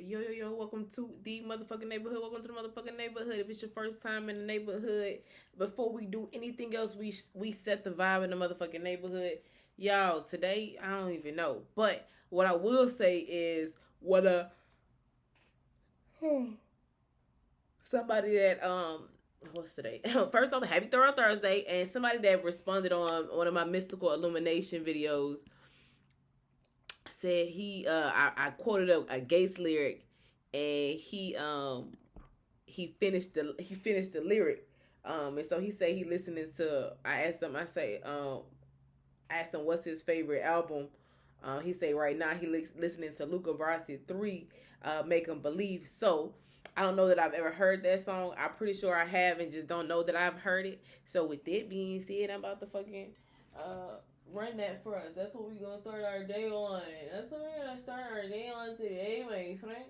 Yo, welcome to the motherfucking neighborhood. Welcome to the motherfucking neighborhood. If it's your first time in the neighborhood, before we do anything else, we set the vibe in the motherfucking neighborhood. Y'all, today, I don't even know. But what I will say is, what a somebody that what's today? First off, happy Thorough Thursday, and somebody that responded on one of my mystical illumination videos said I quoted a Gates lyric, and he finished the lyric, and so he said he listening to. I asked him what's his favorite album. He say right now he listening to Luca Brasi 3, Make 'em Believe. So I don't know that I've ever heard that song. I'm pretty sure I have and just don't know that I've heard it. So with that being said, I'm about to fucking run that for us. That's what we're gonna start our day on. That's what we're gonna start our day on today, my friend.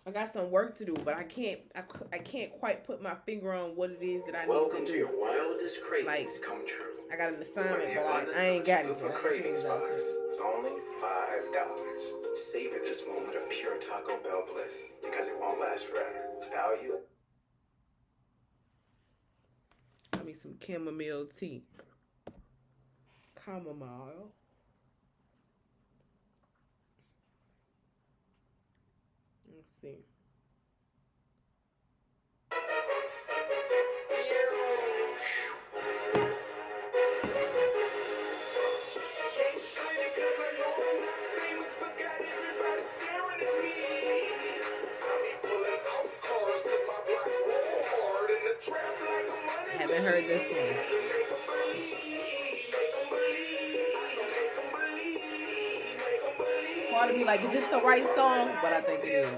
I got some work to do, but I can't quite put my finger on what it is that I Welcome need to to do. your wildest cravings come true. I got an assignment, Where the but abundance I ain't of got it. Chalupa Cravings Box is only $5. Savor this moment of pure Taco Bell bliss because it won't last forever. Its value. Give me some chamomile tea. Chamomile. Let's see. Haven't heard this one. Part of me like, is this the right song? But I think it is.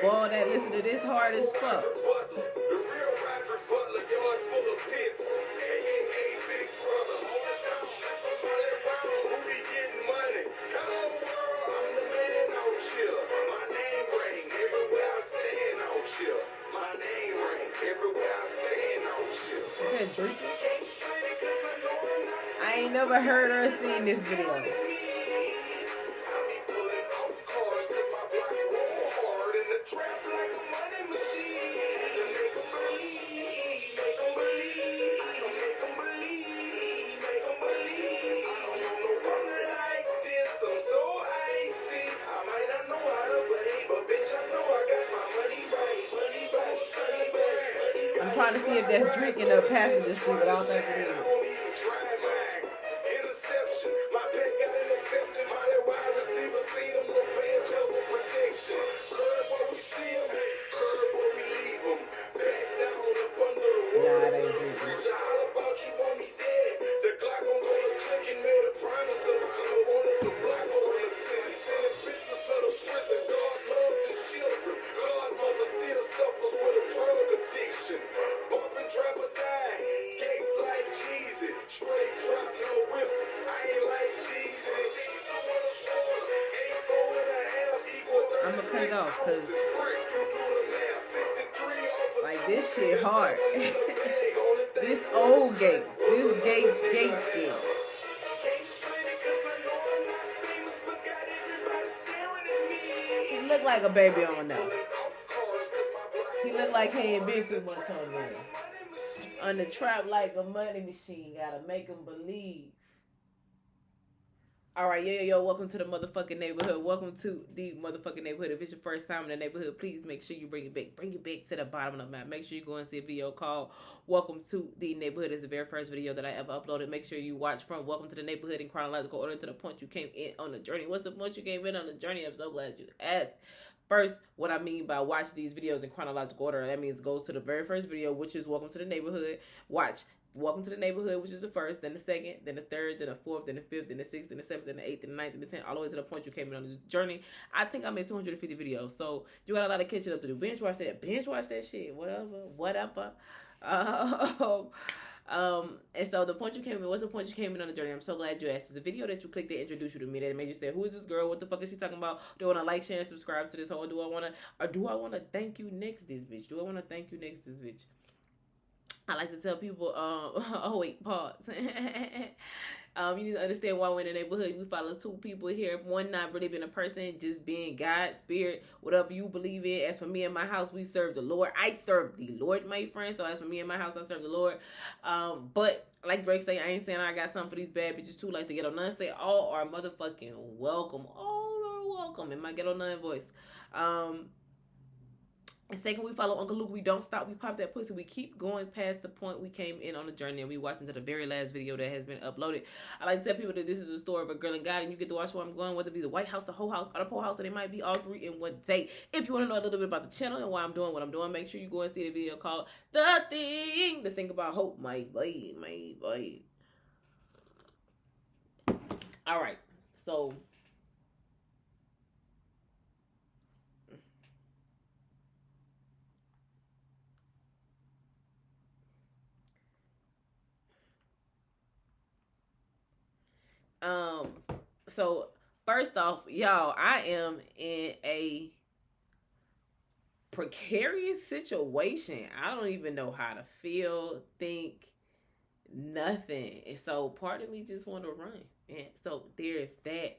Boy, that listen to this hard as fuck. I ain't never heard her sing this video. I'm trying to see if there's drink in the passenger seat, but I don't think it is. I'm gonna cut it off because like this shit hard. This old Gates. This Gates. He look like a baby on there. He look like he ain't been through much on there. On the trap like a money machine. Gotta make him believe. All right, yo, welcome to the motherfucking neighborhood. Welcome to the motherfucking neighborhood. If it's your first time in the neighborhood, please make sure you bring it back. Bring it back to the bottom of the map. Make sure you go and see a video called Welcome to the Neighborhood. It's the very first video that I ever uploaded. Make sure you watch from Welcome to the Neighborhood in chronological order to the point you came in on the journey. What's the point you came in on the journey? I'm so glad you asked. First, what I mean by watch these videos in chronological order, that means goes to the very first video, which is Welcome to the Neighborhood. Watch Welcome to the Neighborhood, which is the first, then the second, then the third, then the fourth, then the fifth, then the sixth, then the seventh, then the eighth, then the ninth, then the 10th, all the way to the point you came in on this journey. I think I made 250 videos, so you got a lot of catching up to do. Binge watch that shit, whatever. And so the point you came in, what's the point you came in on the journey? I'm so glad you asked. It's a video that you clicked that introduced you to me, that made you say, who is this girl? What the fuck is she talking about? Do I want to like, share, and subscribe to this whole? Do I want to thank you next this bitch? I like to tell people, oh wait, pause. You need to understand why we're in the neighborhood. We follow two people here. One not really being a person, just being God, spirit, whatever you believe in. As for me and my house, we serve the Lord. I serve the Lord, my friend. So as for me and my house, I serve the Lord. But like Drake say, I ain't saying I got something for these bad bitches too. Like the Ghetto Nun say, all are motherfucking welcome. All are welcome in my Ghetto Nun voice. And second, we follow Uncle Luke. We don't stop. We pop that pussy. We keep going past the point we came in on the journey, and we watch into the very last video that has been uploaded. I like to tell people that this is a story of a girl and God, and you get to watch where I'm going, whether it be the White House, the whole house, or the poor house, and it might be all three in one day. If you want to know a little bit about the channel and why I'm doing what I'm doing, make sure you go and see the video called The Thing About Hope, my boy. All right, so so first off, y'all, I am in a precarious situation. I don't even know how to feel, think, nothing. And so part of me just want to run. And so there's that.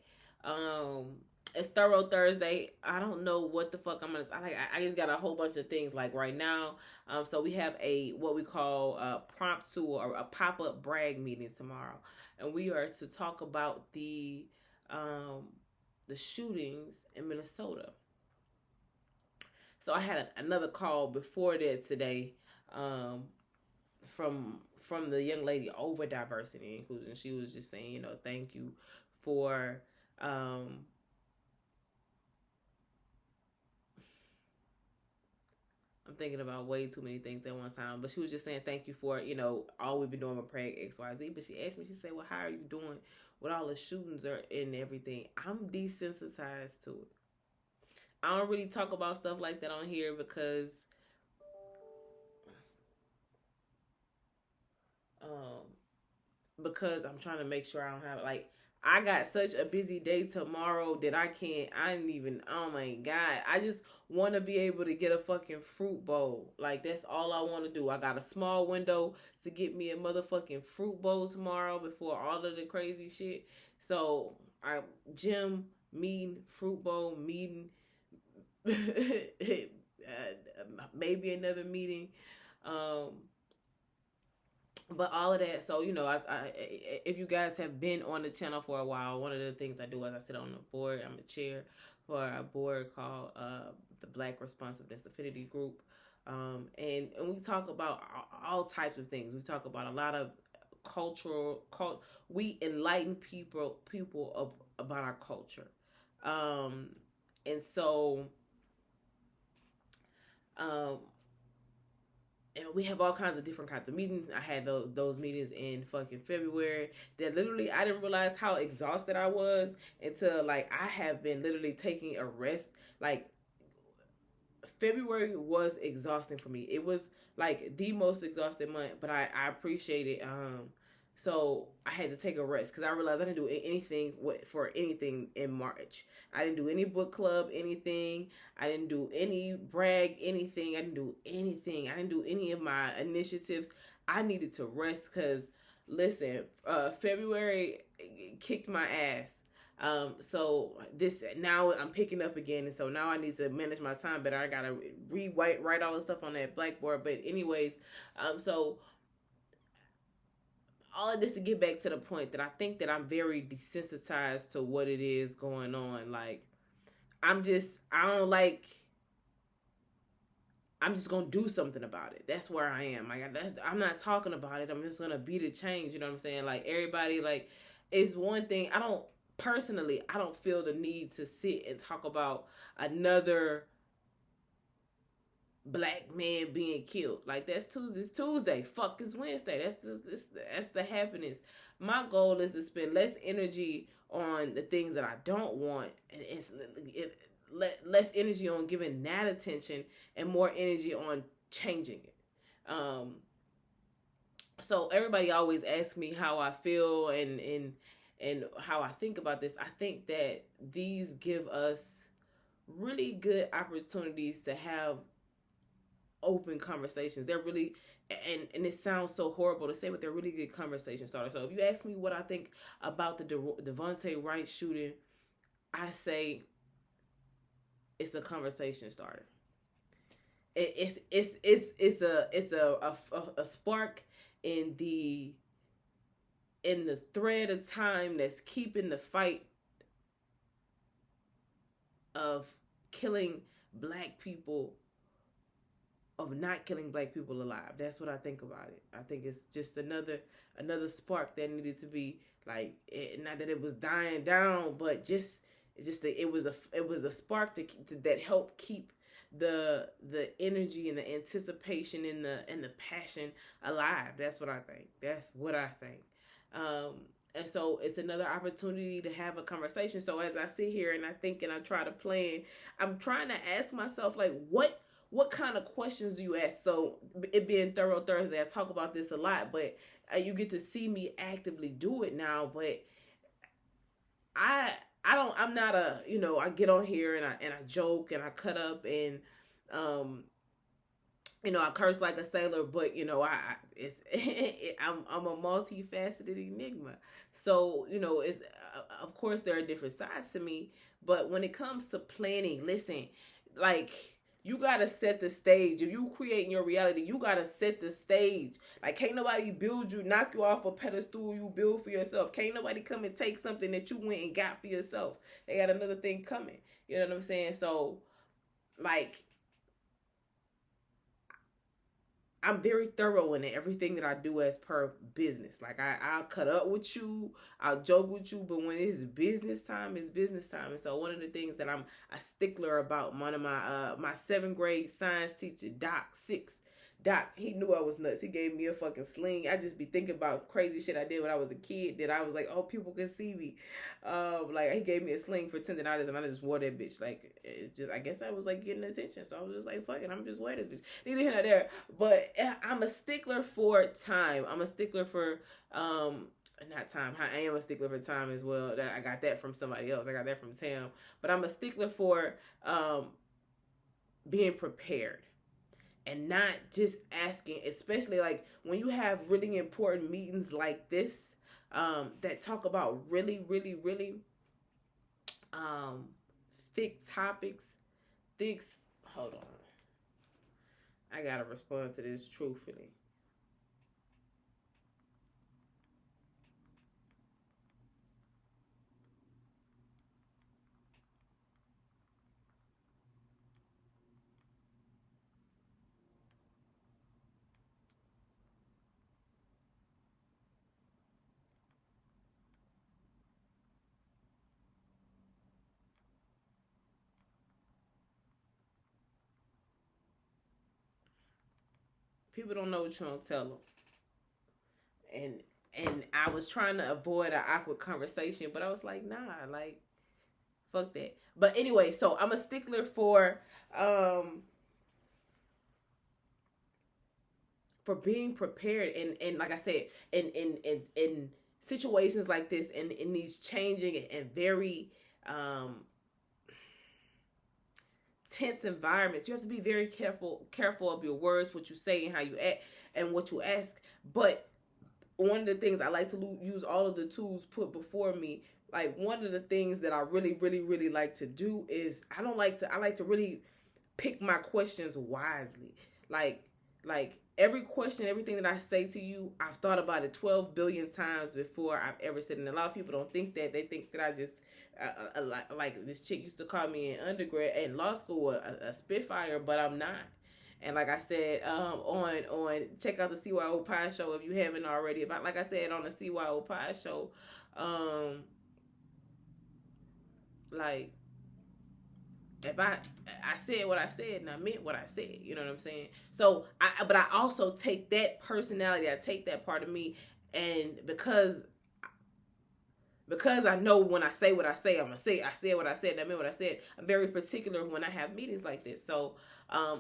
It's Thorough Thursday. I don't know what the fuck I'm gonna. I just got a whole bunch of things like right now. So we have what we call a promptu or a pop-up brag meeting tomorrow, and we are to talk about the shootings in Minnesota. So I had another call before that today, from the young lady over diversity and inclusion. She was just saying, thank you for I'm thinking about way too many things at one time, but she was just saying thank you for, all we've been doing with Preg XYZ. But she asked me, she said, well, how are you doing with all the shootings and everything? I'm desensitized to it. I don't really talk about stuff like that on here because I'm trying to make sure I don't have, I got such a busy day tomorrow that oh my God. I just want to be able to get a fucking fruit bowl. Like, that's all I want to do. I got a small window to get me a motherfucking fruit bowl tomorrow before all of the crazy shit. So, gym, meeting, fruit bowl, meeting, maybe another meeting. But all of that, so, if you guys have been on the channel for a while, one of the things I do is I sit on the board. I'm a chair for a board called the Black Responsiveness Affinity Group. And we talk about all types of things. We talk about a lot of we enlighten people about our culture. And so, and we have all kinds of different kinds of meetings. I had those meetings in fucking February that literally I didn't realize how exhausted I was until I have been literally taking a rest. February was exhausting for me. It was the most exhausted month, but I appreciate it. So I had to take a rest because I realized I didn't do anything for anything in March. I didn't do any book club, anything. I didn't do any brag, anything. I didn't do anything. I didn't do any of my initiatives. I needed to rest because, listen, February kicked my ass. So now I'm picking up again, and so now I need to manage my time better. I gotta write all the stuff on that blackboard. But anyways, so all of this to get back to the point that I think that I'm very desensitized to what it is going on. I'm just gonna do something about it. That's where I am. I'm not talking about it. I'm just gonna be the change. You know what I'm saying? Everybody, it's one thing. I don't feel the need to sit and talk about another black men being killed. Like, that's Tuesday. It's Tuesday. Fuck, it's Wednesday. That's the happiness. My goal is to spend less energy on the things that I don't want, and less energy on giving that attention, and more energy on changing it. So everybody always asks me how I feel and how I think about this. I think that these give us really good opportunities to have open conversations. They're really, and it sounds so horrible to say, but they're really good conversation starters. So if you ask me what I think about the Devontae Wright shooting, I say it's a conversation starter. It's a spark in the thread of time that's keeping the fight of killing black people, of not killing black people alive. That's what I think about it. I think it's just another spark that needed to be, like, not that it was dying down, but it was a spark that helped keep the energy and the anticipation and the passion alive. That's what I think. And so it's another opportunity to have a conversation. So as I sit here and I think and I try to plan, I'm trying to ask myself, like, what kind of questions do you ask? So it being Thorough Thursday, I talk about this a lot, but you get to see me actively do it now. But I'm not I get on here and I joke and I cut up and I curse like a sailor, but I'm a multifaceted enigma. So it's of course there are different sides to me, but when it comes to planning, listen, like, you gotta set the stage. If you creating your reality, you gotta set the stage. Like, can't nobody build you, knock you off a pedestal you build for yourself. Can't nobody come and take something that you went and got for yourself. They got another thing coming. You know what I'm saying? So, like, I'm very thorough in everything that I do as per business. Like, I'll cut up with you, I'll joke with you, but when it's business time, it's business time. And so one of the things that I'm a stickler about, one of my 7th grade science teacher, Doc, he knew I was nuts. He gave me a fucking sling. I just be thinking about crazy shit I did when I was a kid that I was like, oh, people can see me. Like, he gave me a sling for tendonitis and I just wore that bitch. Like, it's just, I guess I was like getting attention. So I was just like, fuck it, I'm just wearing this bitch. Neither here nor there. But I'm a stickler for time. I'm a stickler for, not time. I am a stickler for time as well. I got that from somebody else. I got that from Tam. But I'm a stickler for being prepared. And not just asking, especially like when you have really important meetings like this, that talk about really, really, really thick topics. Hold on. I gotta respond to this truthfully. People don't know what you don't tell them. And I was trying to avoid an awkward conversation, but I was like, nah, like, fuck that. But anyway, so I'm a stickler for being prepared, and like I said, in situations like this, in these changing and very tense environments, you have to be very careful of your words, what you say, and how you act, and what you ask. But one of the things I like to use all of the tools put before me. Like, one of the things that I really, really, really like to do is I like to really pick my questions wisely. Like every question, everything that I say to you, I've thought about it 12 billion times before I've ever said it. And a lot of people don't think that. They think that I just, like this chick used to call me in undergrad and law school a spitfire, but I'm not. And like I said, on check out the CYO Pie Show if you haven't already. About, like I said, on the CYO Pie Show, like, if I said what I said and I meant what I said, you know what I'm saying? So but I also take that personality, I take that part of me, and because I know when I say what I say, I'm gonna say I said what I said and I meant what I said. I'm very particular when I have meetings like this. So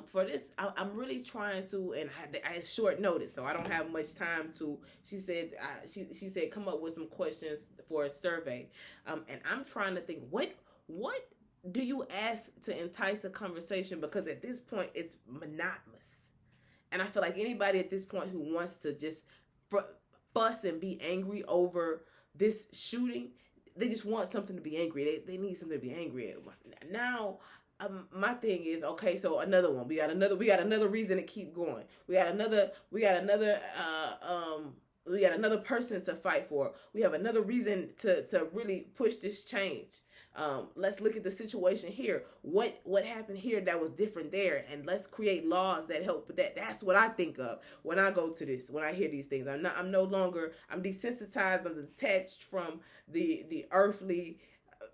for this, I'm really trying to, and I had short notice, so I don't have much time to. She said she said come up with some questions for a survey, and I'm trying to think what do you ask to entice a conversation, because at this point it's monotonous, and I feel like anybody at this point who wants to just fuss and be angry over this shooting, they just want something to be angry. They need something to be angry at. Now, my thing is, okay, so another one. We got another reason to keep going. We got another person to fight for. We have another reason to really push this change. Let's look at the situation here. What happened here that was different there, and let's create laws that help with that. That's what I think of when I go to this, when I hear these things. I'm desensitized, I'm detached from the earthly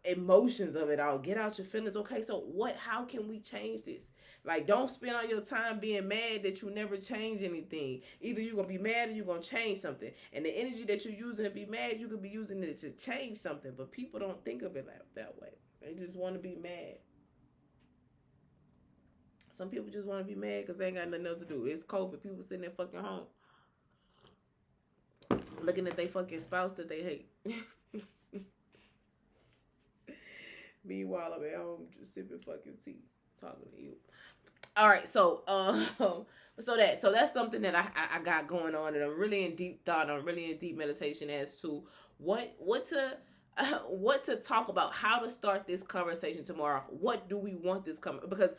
emotions of it all. Get out your feelings. Okay, so how can we change this? Like, don't spend all your time being mad that you never change anything. Either you're going to be mad or you're going to change something. And the energy that you're using to be mad, you could be using it to change something. But people don't think of it that way. They just want to be mad. Some people just want to be mad because they ain't got nothing else to do. It's COVID. People sitting there fucking home, looking at their fucking spouse that they hate. Meanwhile, I'm at home just sipping fucking tea, talking to you. All right, so that's something that I got going on, and I'm really in deep thought. I'm really in deep meditation as to what to talk about, how to start this conversation tomorrow. What do we want this because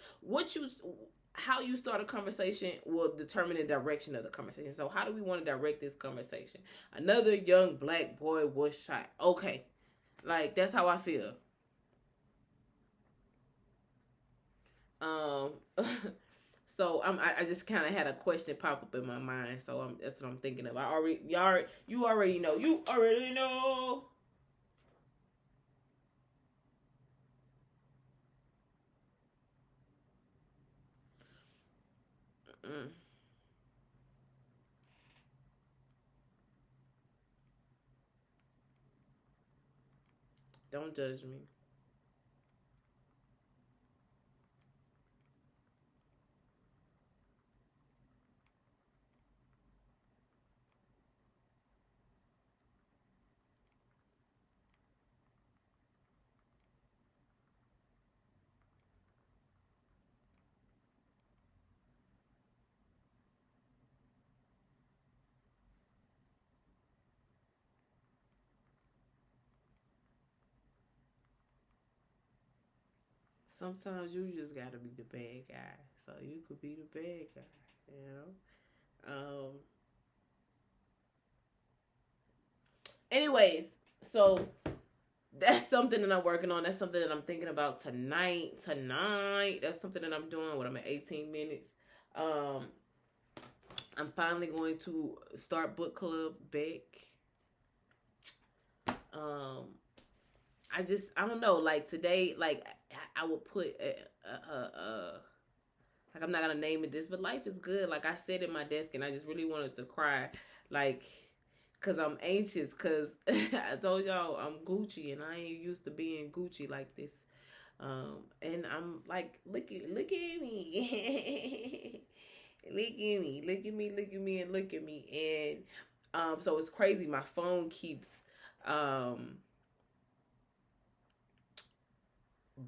how you start a conversation will determine the direction of the conversation. So how do we want to direct this conversation? Another young black boy was shot. Okay, like that's how I feel. So I just kind of had a question pop up in my mind, so that's what I'm thinking of. You already know. Don't judge me. Sometimes you just gotta be the bad guy, so you could be the bad guy, you know. Anyways, so that's something that I'm working on. That's something that I'm thinking about tonight. That's something that I'm doing when I'm at 18 minutes. I'm finally going to start book club back. I don't know, like today, like I would put like I'm not gonna name it this, but life is good. Like I sat at my desk and I just really wanted to cry, like, cause I'm anxious, cause I told y'all I'm Gucci and I ain't used to being Gucci like this. And I'm like, look at me. look at me. And so it's crazy. My phone keeps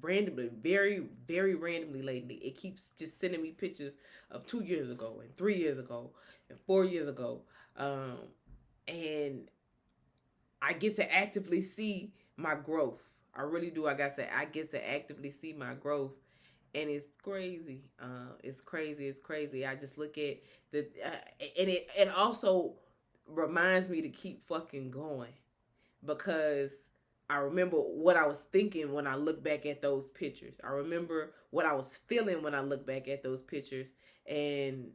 randomly, very, very randomly lately, it keeps just sending me pictures of 2 years ago and 3 years ago and 4 years ago. And I get to actively see my growth. I really do. I get to actively see my growth. And it's crazy. It's crazy. I just look at and it also reminds me to keep fucking going, because I remember what I was thinking when I look back at those pictures. I remember what I was feeling when I look back at those pictures, and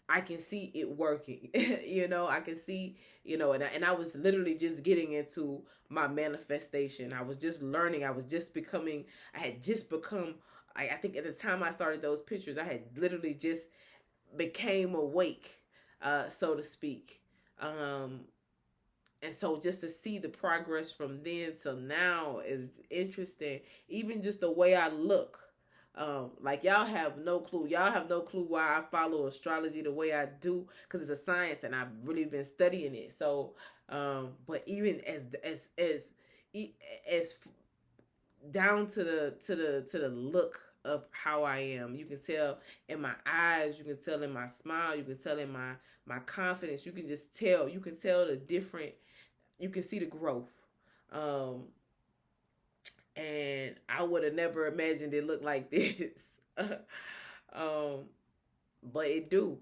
I can see it working. I can see, and I was literally just getting into my manifestation. I was just learning. I was just becoming, I had just become, I think at the time I started those pictures, I had literally just became awake, so to speak. And so just to see the progress from then till now is interesting. Even just the way I look. Like y'all have no clue. Y'all have no clue why I follow astrology the way I do, because it's a science and I've really been studying it. So, but even as down to the look of how I am, you can tell in my eyes, you can tell in my smile, you can tell in my confidence. You can just tell. You can tell the different. You can see the growth. And I would have never imagined it looked like this. But it do.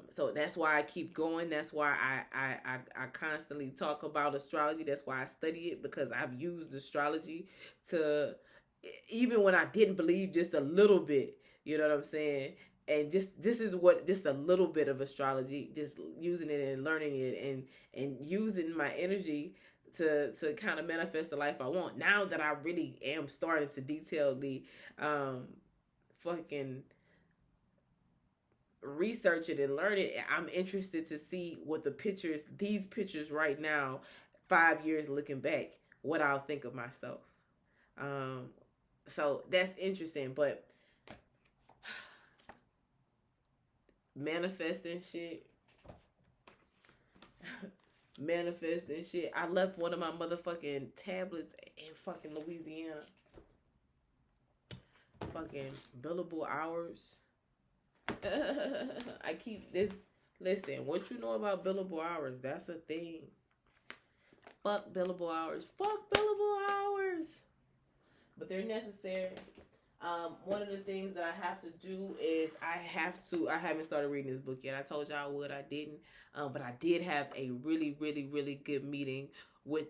So that's why I keep going. That's why I constantly talk about astrology. That's why I study it, because I've used astrology to, even when I didn't believe just a little bit, you know what I'm saying? And this is a little bit of astrology, just using it and learning it and using my energy to kind of manifest the life I want. Now that I really am starting to detail the fucking research it and learn it, I'm interested to see what these pictures right now, 5 years looking back, what I'll think of myself. So that's interesting. But manifesting shit. I left one of my motherfucking tablets in fucking Louisiana. Fucking billable hours. I keep this. Listen, what you know about billable hours? That's a thing. Fuck billable hours. Fuck billable hours. But they're necessary. One of the things that I have to do is I haven't started reading this book yet. I told y'all I would, I didn't. But I did have a really, really, really good meeting with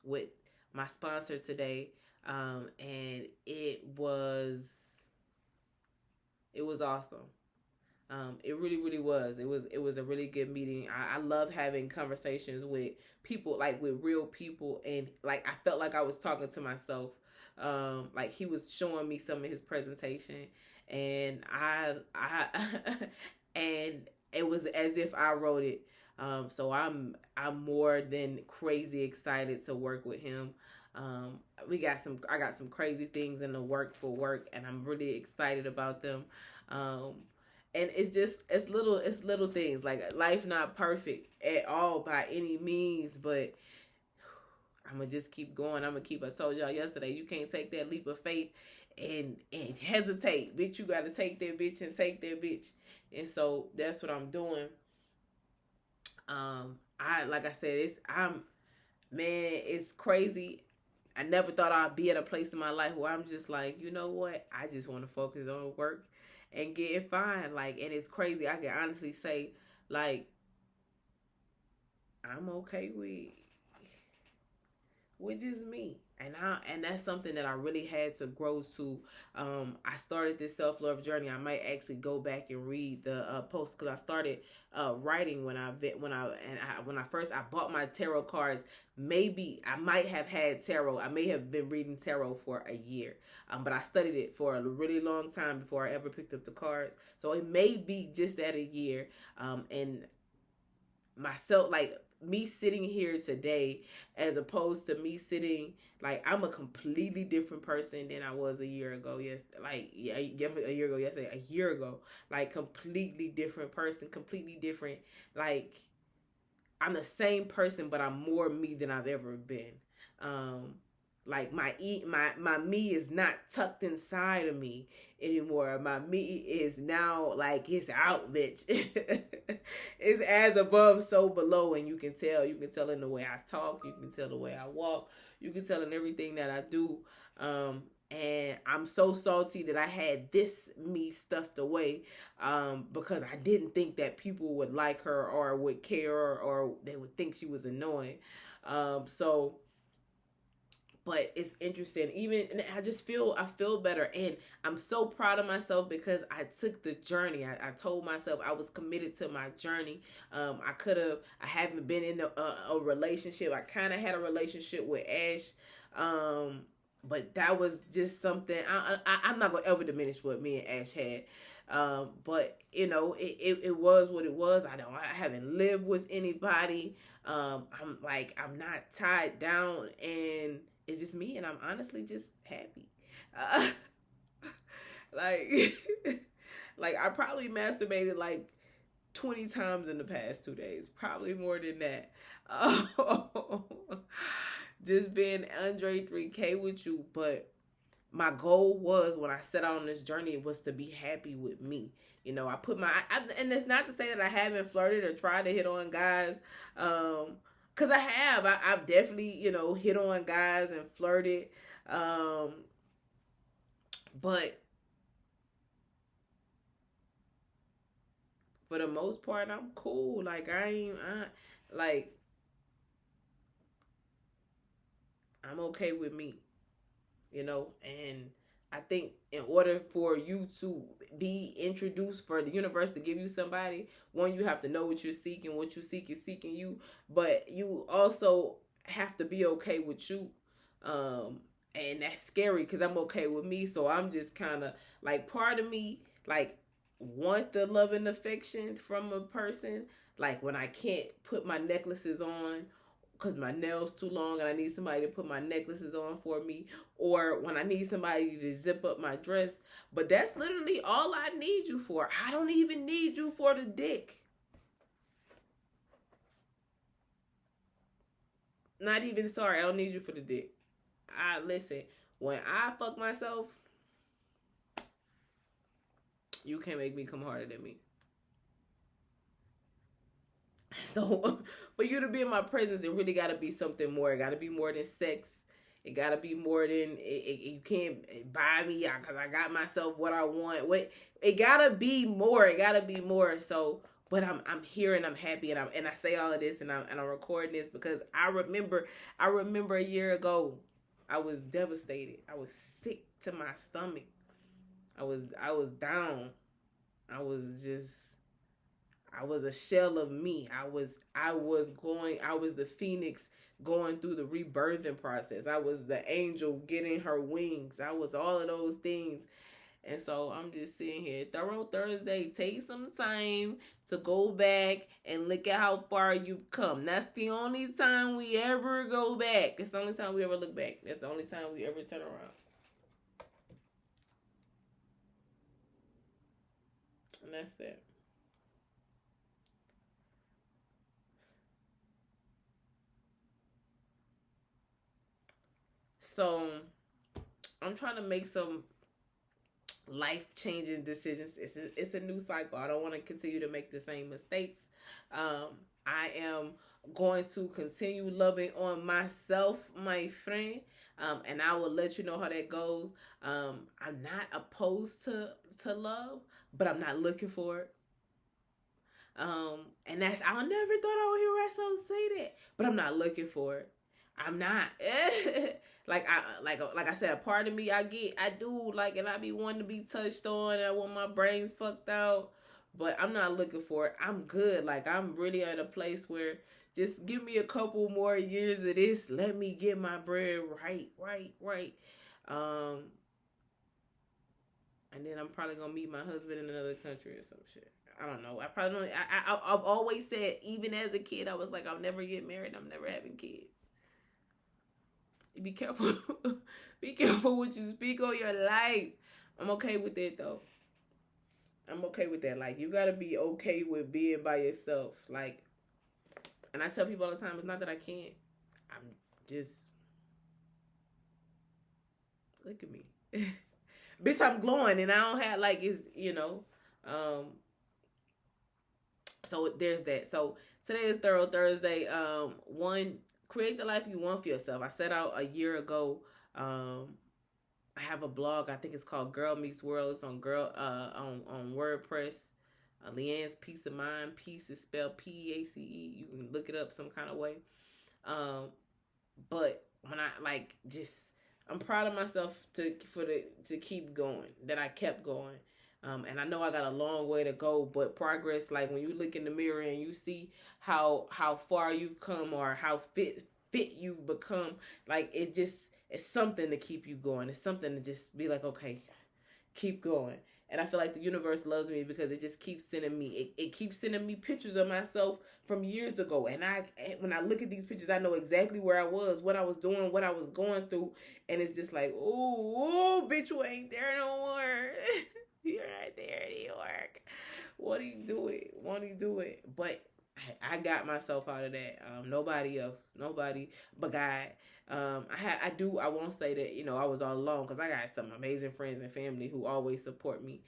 with my sponsor today. And it was awesome. It really, really was. It was a really good meeting. I love having conversations with people, like with real people, and like I felt like I was talking to myself. Like he was showing me some of his presentation, and I and it was as if I wrote it. So I'm more than crazy excited to work with him. I got some crazy things in the work, and I'm really excited about them. And it's little things, like life not perfect at all by any means, but I'm gonna just keep going. I told y'all yesterday, you can't take that leap of faith and hesitate, bitch. You gotta take that bitch and take that bitch. And so that's what I'm doing. Like I said, it's crazy. I never thought I'd be at a place in my life where I'm just like, you know what? I just want to focus on work and get it fine. Like, and it's crazy. I can honestly say, like, I'm okay with just me. And that's something that I really had to grow to. I started this self-love journey. I might actually go back and read the post, because I started writing when I first bought my tarot cards. Maybe I might have had tarot. I may have been reading tarot for a year, but I studied it for a really long time before I ever picked up the cards. So it may be just at a year. And myself, like, me sitting here today, as opposed to me sitting, like, I'm a completely different person than I was a year ago. Yes, like, yeah, a year ago. Yesterday, a year ago, like, completely different person, completely different. Like, I'm the same person, but I'm more me than I've ever been. Like, my me is not tucked inside of me anymore. My me is now, like, it's out, bitch. It's as above, so below, and you can tell. You can tell in the way I talk. You can tell the way I walk. You can tell in everything that I do. And I'm so salty that I had this me stuffed away, because I didn't think that people would like her or would care, or they would think she was annoying. but it's interesting. Even and I feel better, and I'm so proud of myself because I took the journey. I told myself I was committed to my journey. I haven't been in a relationship. I kind of had a relationship with Ash, but that was just something. I'm not gonna ever diminish what me and Ash had. But you know, it was what it was. I haven't lived with anybody. I'm not tied down, and it's just me, and I'm honestly just happy. Uh, like, like I probably masturbated like 20 times in the past 2 days, probably more than that. Just being Andre 3K with you, but my goal was when I set out on this journey was to be happy with me. You know, and it's not to say that I haven't flirted or tried to hit on guys, cause I have. I've definitely, you know, hit on guys and flirted, but for the most part, I'm cool. Like like I'm okay with me, you know, and I think in order for you to be introduced, for the universe to give you somebody, one, you have to know what you're seeking. What you seek is seeking you, but you also have to be okay with you. And that's scary because I'm okay with me. So I'm just kind of like, part of me like want the love and affection from a person. Like when I can't put my necklaces on because my nails too long and I need somebody to put my necklaces on for me, or when I need somebody to zip up my dress. But that's literally all I need you for. I don't even need you for the dick. Not even sorry, I don't need you for the dick. Listen, when I fuck myself, you can't make me come harder than me. So for you to be in my presence, it really got to be something more. It got to be more than sex. It got to be more than you can't buy me because I got myself what I want. It got to be more. It got to be more. So, but I'm here and I'm happy, and I say all of this and I'm recording this because I remember a year ago I was devastated. I was sick to my stomach. I was down. I was a shell of me. I was the phoenix going through the rebirthing process. I was the angel getting her wings. I was all of those things. And so I'm just sitting here. Thorough Thursday, take some time to go back and look at how far you've come. That's the only time we ever go back. It's the only time we ever look back. That's the only time we ever turn around. And that's it. So I'm trying to make some life-changing decisions. It's a new cycle. I don't want to continue to make the same mistakes. I am going to continue loving on myself, my friend, and I will let you know how that goes. I'm not opposed to love, but I'm not looking for it. And that's, I never thought I would hear myself say that, but I'm not looking for it. I'm not. like I said, a part of me I do like, and I be wanting to be touched on, and I want my brains fucked out, but I'm not looking for it. I'm good. Like, I'm really at a place where just give me a couple more years of this. Let me get my bread right. And then I'm probably gonna meet my husband in another country or some shit. I don't know. I probably don't. I've always said, even as a kid, I was like, I'll never get married. I'm never having kids. Be careful. Be careful what you speak on your life. I'm okay with it though. I'm okay with that. Like, you gotta be okay with being by yourself. Like, and I tell people all the time, it's not that I can't. I'm just, look at me. Bitch, I'm glowing and I don't have, like, it's, so there's that. So today is Thorough Thursday. One, create the life you want for yourself. I set out a year ago. I have a blog. I think it's called Girl Meets World. It's on on WordPress. Leanne's Peace of Mind. Peace is spelled Peace. You can look it up some kind of way. But when I like just I'm proud of myself to keep going. That I kept going. And I know I got a long way to go, but progress, like when you look in the mirror and you see how far you've come or how fit you've become, like it's something to keep you going. It's something to just be like, okay, keep going. And I feel like the universe loves me because it just keeps sending me it keeps sending me pictures of myself from years ago. And when I look at these pictures, I know exactly where I was, what I was doing, what I was going through, and it's just like, oh, bitch, you ain't there no more. You're right there in New York. What are you doing? Won't you do it? But I got myself out of that. Nobody else, nobody but God. I won't say that, I was all alone, because I got some amazing friends and family who always support me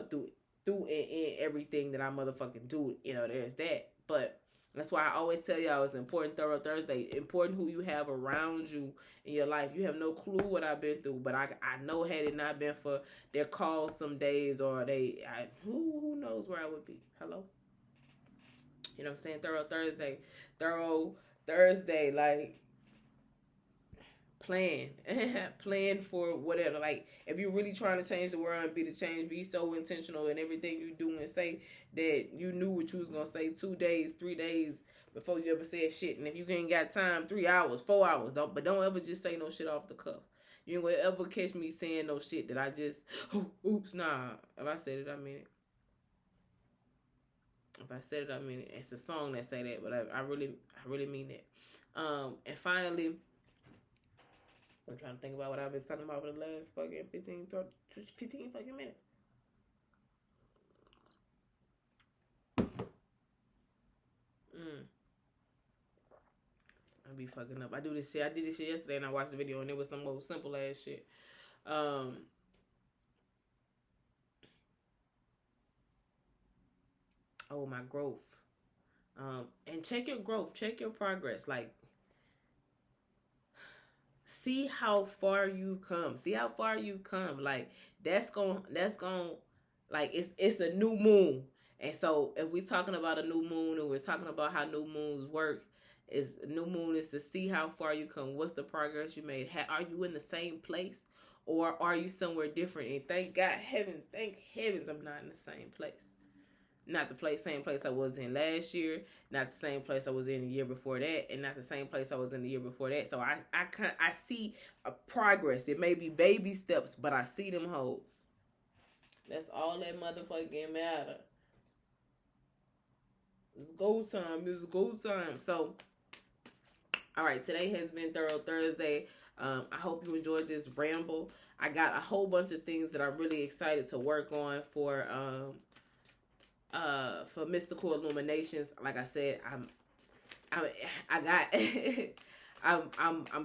through in everything that I motherfucking do. There's that. But that's why I always tell y'all it's important, Thorough Thursday, important who you have around you in your life. You have no clue what I've been through, but I know had it not been for their calls some days, or who knows where I would be. Hello? You know what I'm saying? Thorough Thursday, like, plan plan for whatever. Like, if you're really trying to change the world and be the change, be so intentional in everything you do and say that you knew what you was gonna say 2 days, 3 days before you ever said shit. And if you ain't got time, 3 hours, 4 hours, don't ever just say no shit off the cuff. You ain't gonna ever catch me saying no shit that I just oops, nah. If I said it, I mean it. If I said it, I mean it. It's a song that say that, but I really mean it. And finally, I'm trying to think about what I've been talking about for the last fucking 15 fucking minutes. I be fucking up. I do this shit. I did this shit yesterday and I watched the video and it was some old simple ass shit. My growth. And check your growth. Check your progress. Like, see how far you come. See how far you come. Like, that's going like, it's a new moon. And so if we're talking about a new moon, and we're talking about how new moons work, new moon is to see how far you come. What's the progress you made? Are you in the same place, or are you somewhere different? And thank heavens I'm not in the same place. Not the same place I was in last year, not the same place I was in the year before that, and not the same place I was in the year before that. So I see a progress. It may be baby steps, but I see them hoes. That's all that motherfucking matter. It's go time. It's go time. So, all right, today has been Thorough Thursday. I hope you enjoyed this ramble. I got a whole bunch of things that I'm really excited to work on for Mystical Illuminations. Like I said, I'm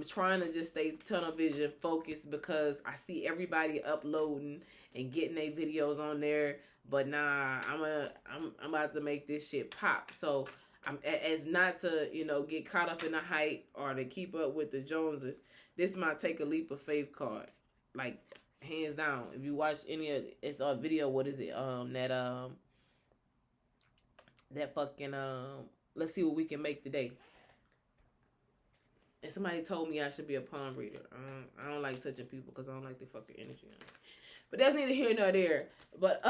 trying to just stay tunnel vision focused, because I see everybody uploading and getting their videos on there, but nah, I'm about to make this shit pop. So I'm as not to get caught up in the hype or to keep up with the Joneses. This might take a leap of faith card, like, hands down. If you watch any of it's a video, what is it that fucking let's see what we can make today. And somebody told me I should be a palm reader. I don't like touching people because I don't like the fucking energy on it. But that's neither here nor there. But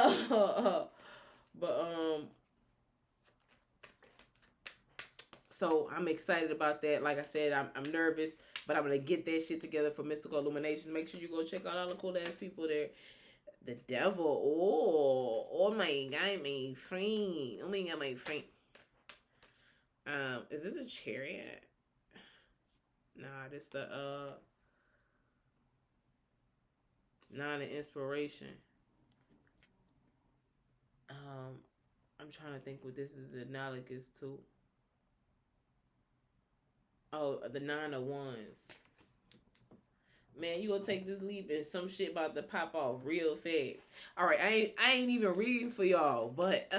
so I'm excited about that. Like I said, I'm nervous, but I'm gonna get that shit together for Mystical Illuminations. Make sure you go check out all the cool ass people there. The devil. Oh my god, my friend. Oh my god, my friend. Is this a chariot? Nah, this the Nine of Inspiration. I'm trying to think what this is analogous to. Oh, the Nine of Wands. Man, you gonna take this leap and some shit about to pop off real fast. All right, I ain't even reading for y'all, but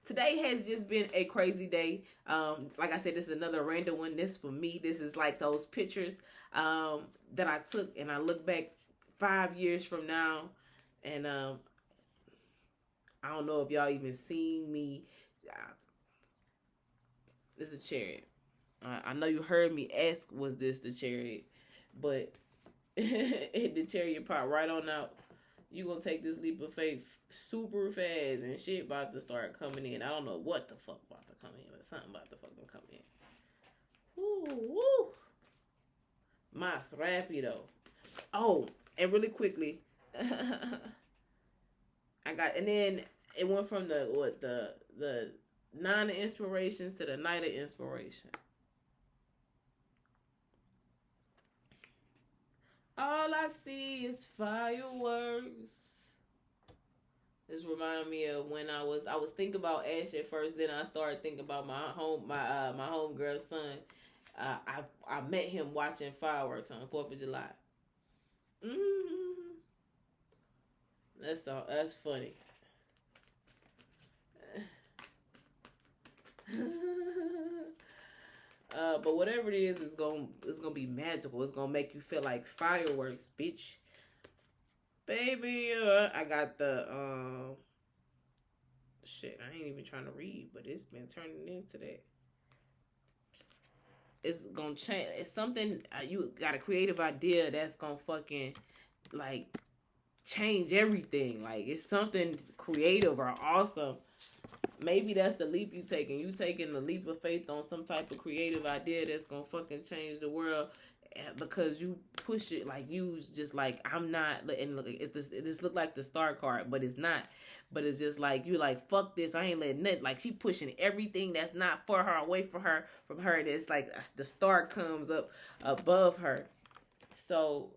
today has just been a crazy day. Like I said, this is another random one. This for me, this is like those pictures that I took, and I look back 5 years from now, and I don't know if y'all even seen me. This is a chariot. I know you heard me ask, was this the chariot? But the chariot pop right on out. You gonna take this leap of faith super fast, and shit about to start coming in. I don't know what the fuck about to come in, but something about to fucking come in. Woo, woo. Mas rápido. Oh, and really quickly, I got, and then it went from the night of inspiration to the night of inspiration. All I see is fireworks. This remind me of when I was thinking about Ash at first, then I started thinking about my homegirl's son. I met him watching fireworks on 4th of July. Mm-hmm. That's funny. But whatever it is, it's gonna be magical. It's gonna make you feel like fireworks, bitch. Baby, I got the shit. I ain't even trying to read, but it's been turning into that. It's gonna change. It's something you got a creative idea that's gonna fucking like change everything. Like it's something creative or awesome. Maybe that's the leap you taking. You taking the leap of faith on some type of creative idea that's gonna fucking change the world because you push it. Like you just like, I'm not. And look, this look like the star card, but it's not. But it's just like you like, fuck this. I ain't letting nothing. Like she pushing everything that's not for her away from her. And it's like the star comes up above her. So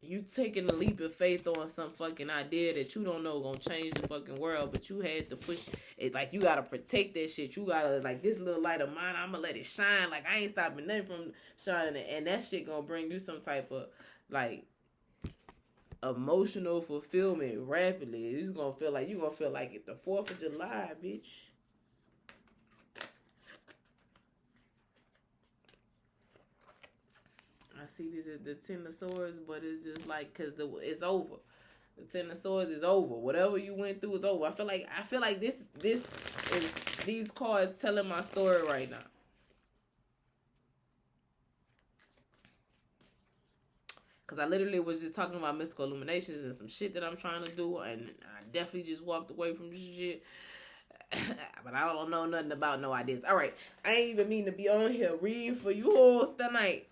you taking a leap of faith on some fucking idea that you don't know gonna change the fucking world, but you had to push it. Like you gotta protect that shit. You gotta like, this little light of mine, I'ma let it shine. Like I ain't stopping nothing from shining, and that shit gonna bring you some type of like emotional fulfillment rapidly. You gonna feel like it's the 4th of July, bitch. I see this as the 10 of Swords, but it's just like, cause it's over. The 10 of Swords is over. Whatever you went through is over. I feel like this is these cards telling my story right now. Cause I literally was just talking about mystical illuminations and some shit that I'm trying to do, and I definitely just walked away from this shit. But I don't know nothing about no ideas. All right, I ain't even mean to be on here reading for you all tonight.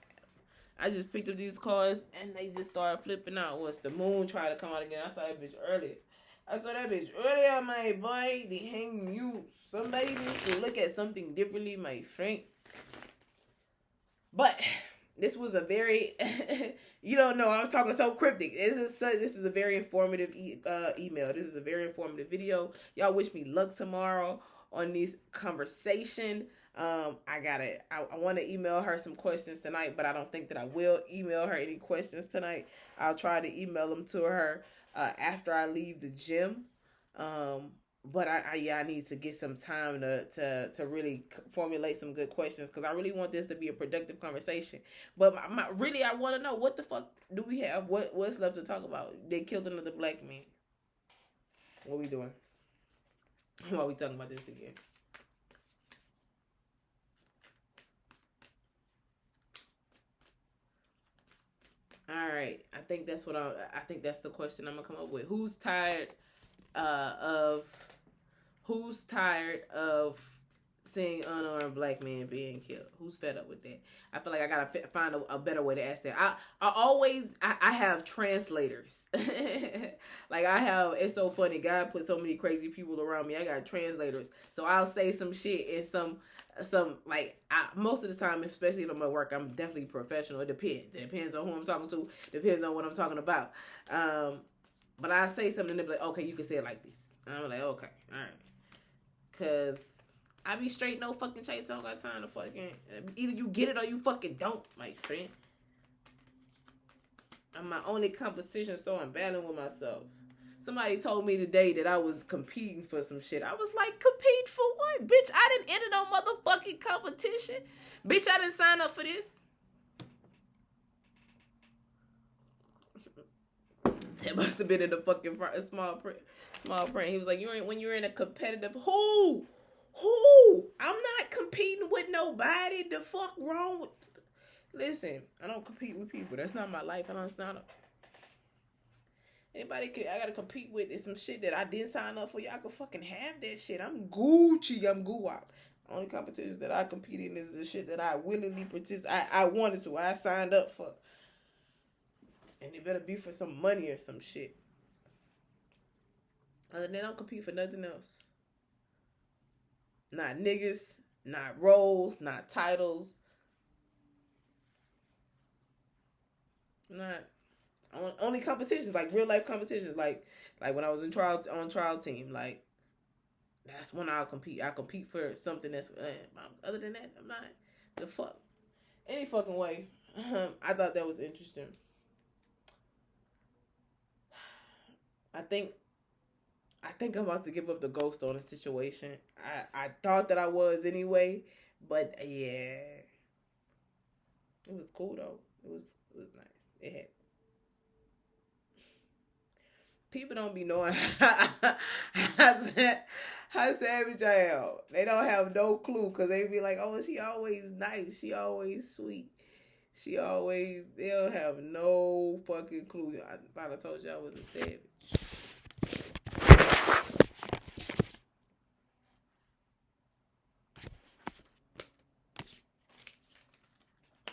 I just picked up these cards and they just started flipping out. Once the moon tried to come out again, I saw that bitch earlier. My boy. The hang you. Somebody needs to look at something differently, my friend. But this was a very, you don't know, I was talking so cryptic. This is a very informative email. This is a very informative video. Y'all wish me luck tomorrow on this conversation. I want to email her some questions tonight, but I don't think that I will email her any questions tonight. I'll try to email them to her after I leave the gym. But I need to get some time to really formulate some good questions, because I really want this to be a productive conversation. But really, I want to know, what the fuck do we have? What's left to talk about? They killed another black man. What we doing? Why are we talking about this again? All right, I think that's the question I'm gonna come up with. Who's tired of seeing unarmed black men being killed? Who's fed up with that? I feel like I gotta find a better way to ask that. I have translators. Like it's so funny. God put so many crazy people around me. I got translators, so I'll say some shit and some most of the time, especially if I'm at work, I'm definitely professional. It depends on who I'm talking to. Depends on what I'm talking about. But I say something and they'll be like, okay, you can say it like this. And I'm like, okay, all right. Cause I be straight, no fucking chase. I don't got time to fucking, either you get it or you fucking don't, my friend. I'm my only competition, so I'm battling with myself. Somebody told me today that I was competing for some shit. I was like, compete for what? Bitch, I didn't enter no motherfucking competition. Bitch, I didn't sign up for this. That must have been in the fucking small print. He was like, when you're in a competitive, who? I'm not competing with no nobody. The fuck wrong with... Listen, I don't compete with people. That's not my life. It's not anybody I gotta compete with is some shit that I didn't sign up for. Y'all can fucking have that shit. I'm Gucci. I'm Goo-Wop. Only competitions that I compete in is the shit that I willingly participate. I wanted to. I signed up for. And it better be for some money or some shit. Other than that, I don't compete for nothing else. Not niggas, not roles, not titles. Not only competitions, like real life competitions, like when I was on trial team, like that's when I'll compete. I compete for something that's other than that, I'm not the fuck any fucking way. I thought that was interesting. I think I'm about to give up the ghost on the situation. I thought that I was anyway, but yeah, it was cool though. It was nice. It had people don't be knowing how savage I am. They don't have no clue because they be like, oh, she always nice. She always sweet. They don't have no fucking clue. I thought I told you I was a savage.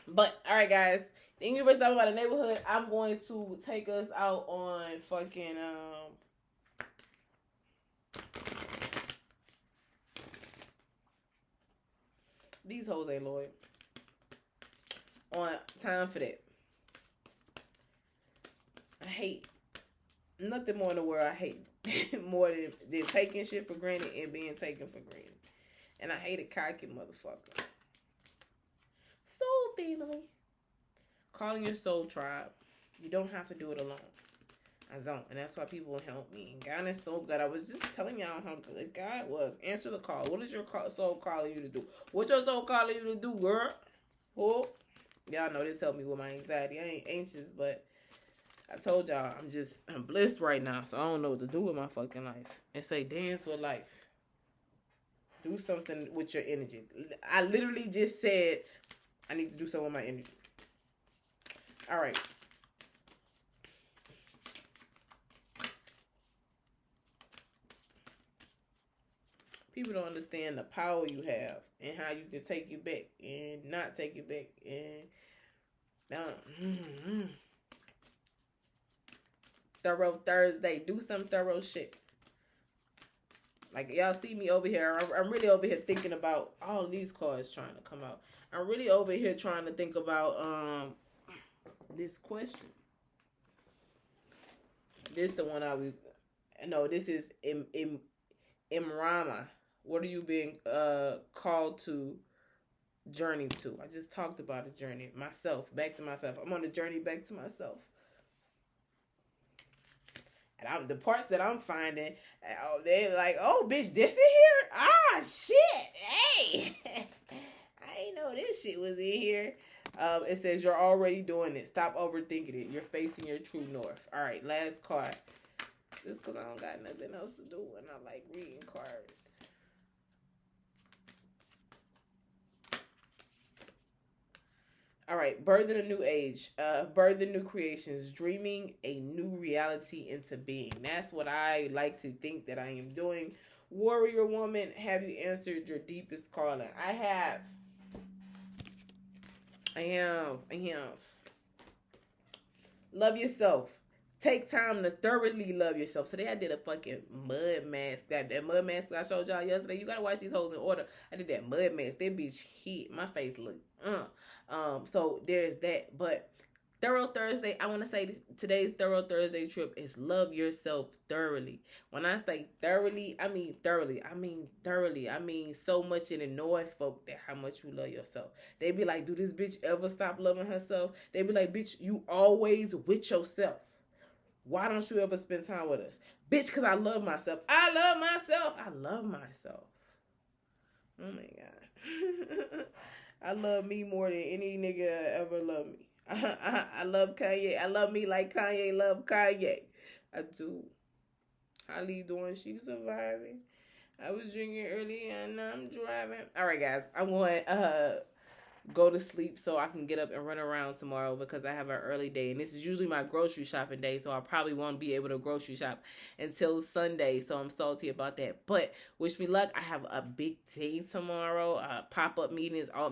But, alright guys. Thank you for stopping by the neighborhood. I'm going to take us out on fucking, these hoes ain't loyal. On Time for That. I hate nothing more in the world. I hate more than taking shit for granted and being taken for granted. And I hate a cocky motherfucker. Soul family. Calling your soul tribe. You don't have to do it alone. I don't. And that's why people help me. God is so good. I was just telling y'all how good God was. Answer the call. What is your soul calling you to do? What's your soul calling you to do, girl? Oh, y'all know this helped me with my anxiety. I ain't anxious, but I told y'all I'm blessed right now. So I don't know what to do with my fucking life. And say dance with life. Do something with your energy. I literally just said I need to do something with my energy. All right. People don't understand the power you have and how you can take it back and not take it back. And Thorough Thursday. Do some thorough shit. Like, y'all see me over here. I'm really over here thinking about all these cards trying to come out. I'm really over here trying to think about this question. This the one I was... No, this is Imrama. What are you being called to journey to? I just talked about a journey. Myself. Back to myself. I'm on a journey back to myself. And the parts that I'm finding, they're like, oh, bitch, this in here? Ah, shit. Hey. I ain't know this shit was in here. It says you're already doing it. Stop overthinking it. You're facing your true north. All right, last card. Just because I don't got nothing else to do and I like reading cards. All right, birthing a new age, birthing new creations, dreaming a new reality into being. That's what I like to think that I am doing. Warrior woman, have you answered your deepest calling? I have. I have. Love yourself. Take time to thoroughly love yourself. Today I did a fucking mud mask. That mud mask I showed y'all yesterday. You gotta watch these hoes in order. I did that mud mask. That bitch hit. My face looked so there's that. But Thorough Thursday, I want to say today's Thorough Thursday trip is love yourself thoroughly. When I say thoroughly, I mean thoroughly. I mean so much in the North folk that how much you love yourself. They be like, do this bitch ever stop loving herself? They be like, bitch, you always with yourself. Why don't you ever spend time with us? Bitch, because I love myself. I love myself. Oh my God. I love me more than any nigga ever loved me. I love Kanye. I love me like Kanye love Kanye. I do. How you doing? She surviving. I was drinking early and I'm driving. All right, guys. I want go to sleep so I can get up and run around tomorrow because I have an early day. And this is usually my grocery shopping day, so I probably won't be able to grocery shop until Sunday. So I'm salty about that. But wish me luck. I have a big day tomorrow. Pop-up meetings all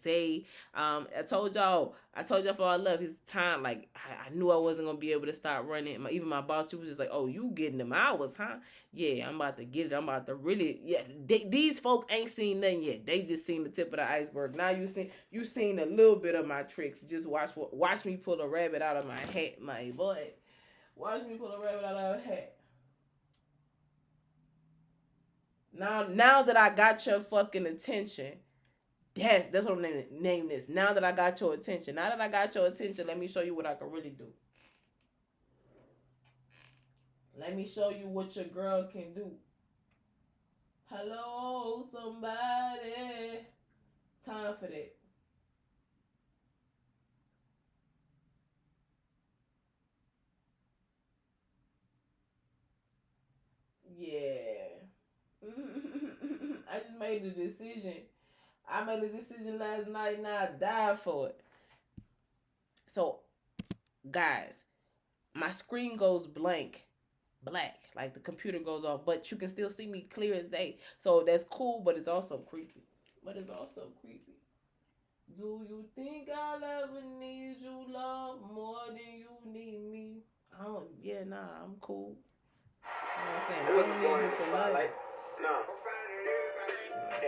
day. I told y'all for all love, his time, like, I knew I wasn't going to be able to start running. Even my boss, she was just like, oh, you getting them hours, huh? Yeah, I'm about to get it. I'm about to really, yeah. These folk ain't seen nothing yet. They just seen the tip of the iceberg. Now you seen a little bit of my tricks. Just watch me pull a rabbit out of my hat, my boy. Watch me pull a rabbit out of a hat. Now that I got your fucking attention, that's what I'm naming this. Now that I got your attention. Now that I got your attention, let me show you what I can really do. Let me show you what your girl can do. Hello, somebody. Time for that. Yeah. I just made the decision. I made a decision last night and I died for it. So, guys, my screen goes black, like the computer goes off, but you can still see me clear as day. So that's cool, but it's also creepy. Do you think I'll ever need you, love, more than you need me? I'm cool. You know what I'm saying? I don't need you for nothing. No.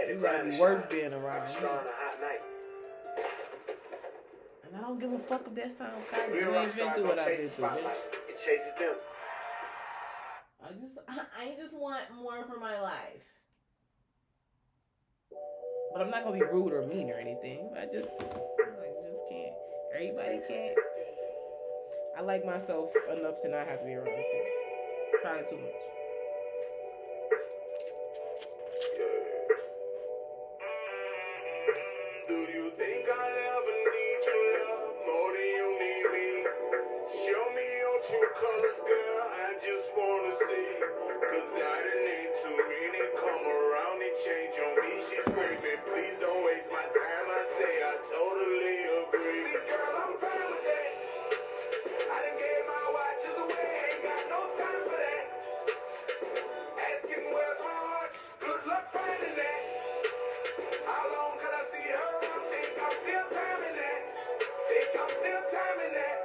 You gotta be worth being around. And I don't give a fuck if that sounds kind. You ain't been through what I've been through, bitch. It chases them. I just want more for my life. But I'm not gonna be rude or mean or anything. I just can't. Everybody can't. I like myself enough to not have to be around people. Probably too much. Do you think I'll ever need your love more than you need me? Show me your true colors, girl. I just wanna see. 'Cause I done ain't too many come around and change on me. She's screaming, please don't waste my time. I say I totally agree. See, girl, I'm fine with that. I done gave my watches away. Ain't got no time for that. Asking where's my heart? Good luck finding that. How long can I see her? I think I'm still timing that.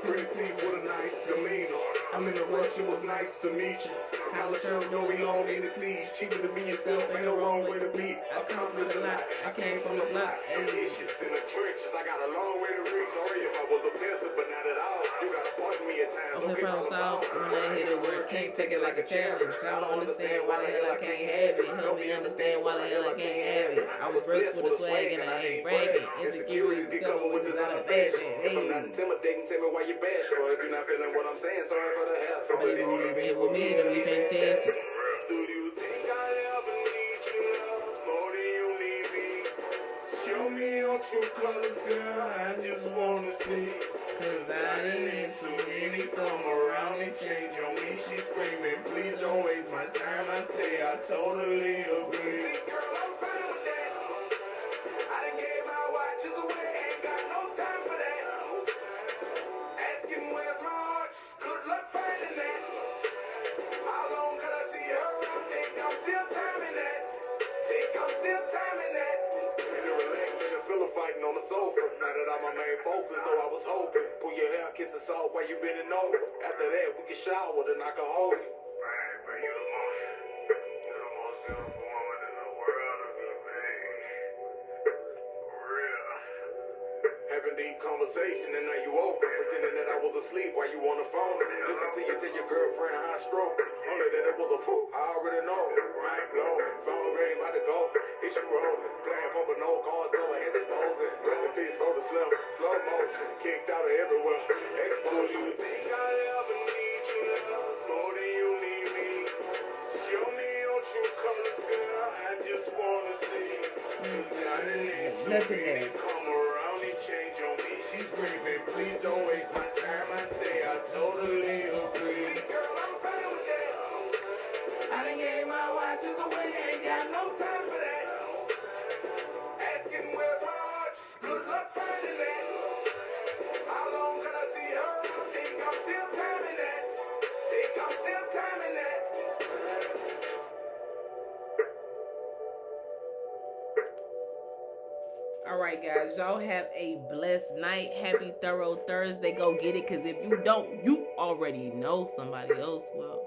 Pretty please with a nice demeanor. I'm in a rush, it was nice to meet you. College her, no, we all in the please. Cheaper to be yourself, ain't no wrong way to be. I accomplished a lot, I came from the block. Ambitions in the trenches, I got a long way to reach. Sorry if I was offensive, but not at all. You gotta pardon me at times. Okay, problem solved. When I hit it where can't take it like a challenge. I don't understand why the hell I can't have it. Help me understand why the hell I can't have it. I was raised with a swag and I ain't bragging. Insecurities get covered with designer fashion. If I'm not intimidating, tell me why you bash for. If you're not feeling what I'm saying, sorry for the hassle. But if you leave it with me, it'll be fantastic. Do you think I'll ever need your love more than you need me? Show me your true colors, girl. I just wanna see. 'Cause I didn't need too many come around and change on me. She's screaming, please don't waste my time. I say I totally agree. See, girl, I'm fine with that. I done gave my watches away. Ain't got no time for that. Asking where's my heart? Good luck finding that. How long can I see her? I think I'm still timing that. In the relaxation, feeling fighting on the sofa. Now that I'm my main focus, though I was hoping. Pull your hair, kiss us off while you bending over. After that, we can shower, then I can hold you. Right, but you're the most beautiful woman in the world to me, babe. For real. Having deep conversation and now you open. Pretending that I was asleep while you on the phone. Listen to you tell your girlfriend high stroke. Only that it was a fool, I already know. Mind blowing, phone ring about to go. Issue rolling, playing poker, no cards, go ahead disposing. Rest in peace, hold the slim, slow motion. Kicked out of everywhere, exposed. Do you think I'll ever need your love more than you need me? Show me your true colors, girl, I just wanna see. 'Cause I done need too many come around and change on me. She's screaming, please don't waste my time. I say I totally agree. Girl, I'm fine with that. I done gave my watches away. All right, guys. Y'all have a blessed night. Happy Thorough Thursday. Go get it. Because if you don't, you already know somebody else will.